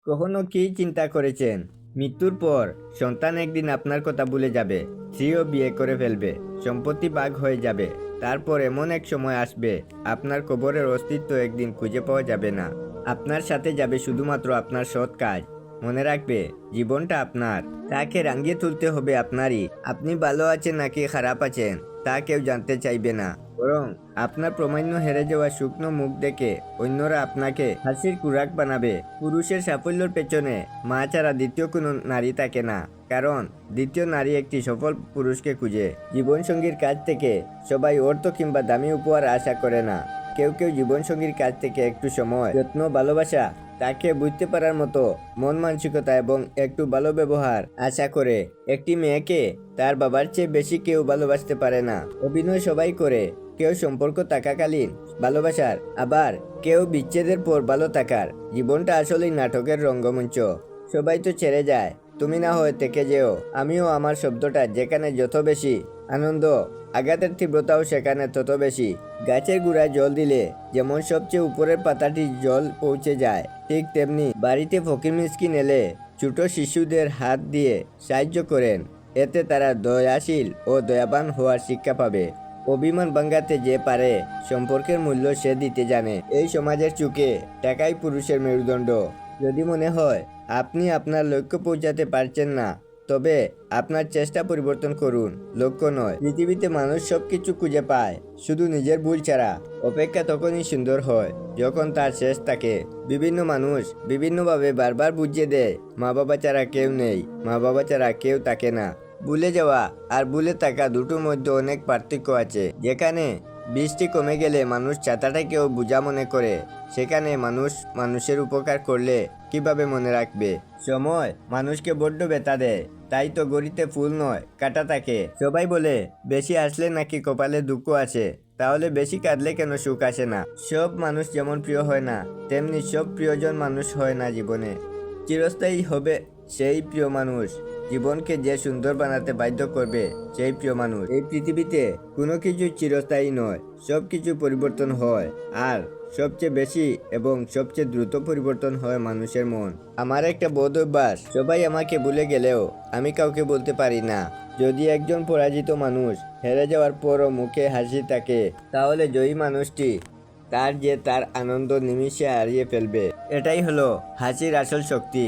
কখনো কি চিন্তা করেছেন মৃত্যুর পর সন্তান একদিন আপনার কথা ভুলে যাবে, স্ত্রীও বিয়ে করে ফেলবে, সম্পত্তি ভাগ হয়ে যাবে। তারপর এমন এক সময় আসবে আপনার কবরের অস্তিত্ব একদিন খুঁজে পাওয়া যাবে না। আপনার সাথে যাবে শুধুমাত্র আপনার সৎ কাজ। মনে রাখবে, জীবনটা আপনার, তাকে রাঙিয়ে তুলতে হবে আপনারই। আপনি ভালো আছেন নাকি খারাপ আছেন তা কেউ জানতে চাইবে না, বরং আপনার প্রমাণ্য হেরে যাওয়া শুকনো মুখ দেখে অন্যরা আপনাকে হাসির কুরাক বানাবে। পুরুষের সাফল্যের পেছনে মা ছাড়া দ্বিতীয় কোনো নারী থাকে না, কারণ দ্বিতীয় নারী একটি সফল পুরুষকে খুঁজে। জীবনসঙ্গীর কাছ থেকে সবাই অর্থ কিংবা দামি উপহার আশা করে না। কেউ কেউ জীবনসঙ্গীর কাছ থেকে একটু সময়, যত্ন, ভালোবাসা, তাকে বুঝতে পারার মতো মন মানসিকতা এবং একটু ভালো ব্যবহার আশা করে। একটি মেয়েকে তার বাবার চেয়ে বেশি কেউ ভালোবাসতে পারে না। অভিনয় সবাই করে, কেউ সম্পর্ক থাকাকালীন ভালোবাসার, আবার কেউ বিচ্ছেদের পর ভালো থাকার। জীবনটা আসলেই নাটকের রঙ্গমঞ্চ। সবাই তো ছেড়ে যায়, তুমি না হয় থেকে যেও। আমিও আমার শব্দটা যেখানে যত বেশি আনন্দ, আঘাতের তীব্রতাও সেখানে তত বেশি। গাছের গোড়ায় জল দিলে যেমন সবচেয়ে উপরের পাতাটি জল পৌঁছে যায়, ঠিক তেমনি বাড়িতে ফকির মিসকিন এলে ছোট শিশুদের হাত দিয়ে সাহায্য করেন। এতে তারা দয়াশীল ও দয়াবান হওয়ার শিক্ষা পাবে। অভিমান ভাঙাতে যে পারে, সম্পর্কের মূল্য সে দিতে জানে। এই সমাজের চোখে টাকাই পুরুষের মেরুদণ্ড। যদি মনে হয় আপনি আপনার লক্ষ্য পৌঁছাতে পারছেন না, তবে আপনার চেষ্টা পরিবর্তন করুন, লক্ষ্য নয়। পৃথিবীতে মানুষ সবকিছু খুঁজে পায়, শুধু নিজের ভুল ছাড়া। অপেক্ষা তখনই সুন্দর হয় যখন তার শেষ থাকে। বিভিন্ন মানুষ বিভিন্নভাবে বারবার বুঝিয়ে দেয়, মা বাবা ছাড়া কেউ নেই, মা বাবা ছাড়া কেউ থাকে না। ভুলে যাওয়া আর ভুলে থাকা দুটোর মধ্যে অনেক পার্থক্য আছে। যেখানে বৃষ্টি কমে গেলে মানুষ ছাতাটাকেও বোঝা মনে করে, সেখানে মানুষ মানুষের উপকার করলে কিভাবে মনে রাখবে? সময় মানুষকে বড্ড ব্যথা দেয়, তাই তো গড়িতে ফুল নয় কাটা থাকে। সবাই বলে বেশি আসলে নাকি কপালে দুঃখ আসে, তাহলে বেশি কাঁদলে কেন সুখ আসে না? সব মানুষ যেমন প্রিয় হয় না, তেমনি সব প্রিয়জন মানুষ হয় না জীবনে। চিরস্থায়ী হবে সেই প্রিয় মানুষ, জীবনকে যে সুন্দর বানাতে বাধ্য করবে সেই প্রিয় মানুষ। এই পৃথিবীতে কোনো কিছু চিরস্থায়ী নয়, সব কিছু পরিবর্তন হয়, আর সবচেয়ে বেশি এবং সবচেয়ে দ্রুত পরিবর্তন হয় মানুষের মন। আমার একটা বোধ অভ্যাস, সবাই আমাকে ভুলে গেলেও আমি কাউকে বলতে পারি না। যদি একজন পরাজিত মানুষ হেরে যাওয়ার পরও মুখে হাসি থাকে, তাহলে জয়ী মানুষটি তার আনন্দ নিমিষে হারিয়ে ফেলবে। এটাই হলো হাসির আসল শক্তি।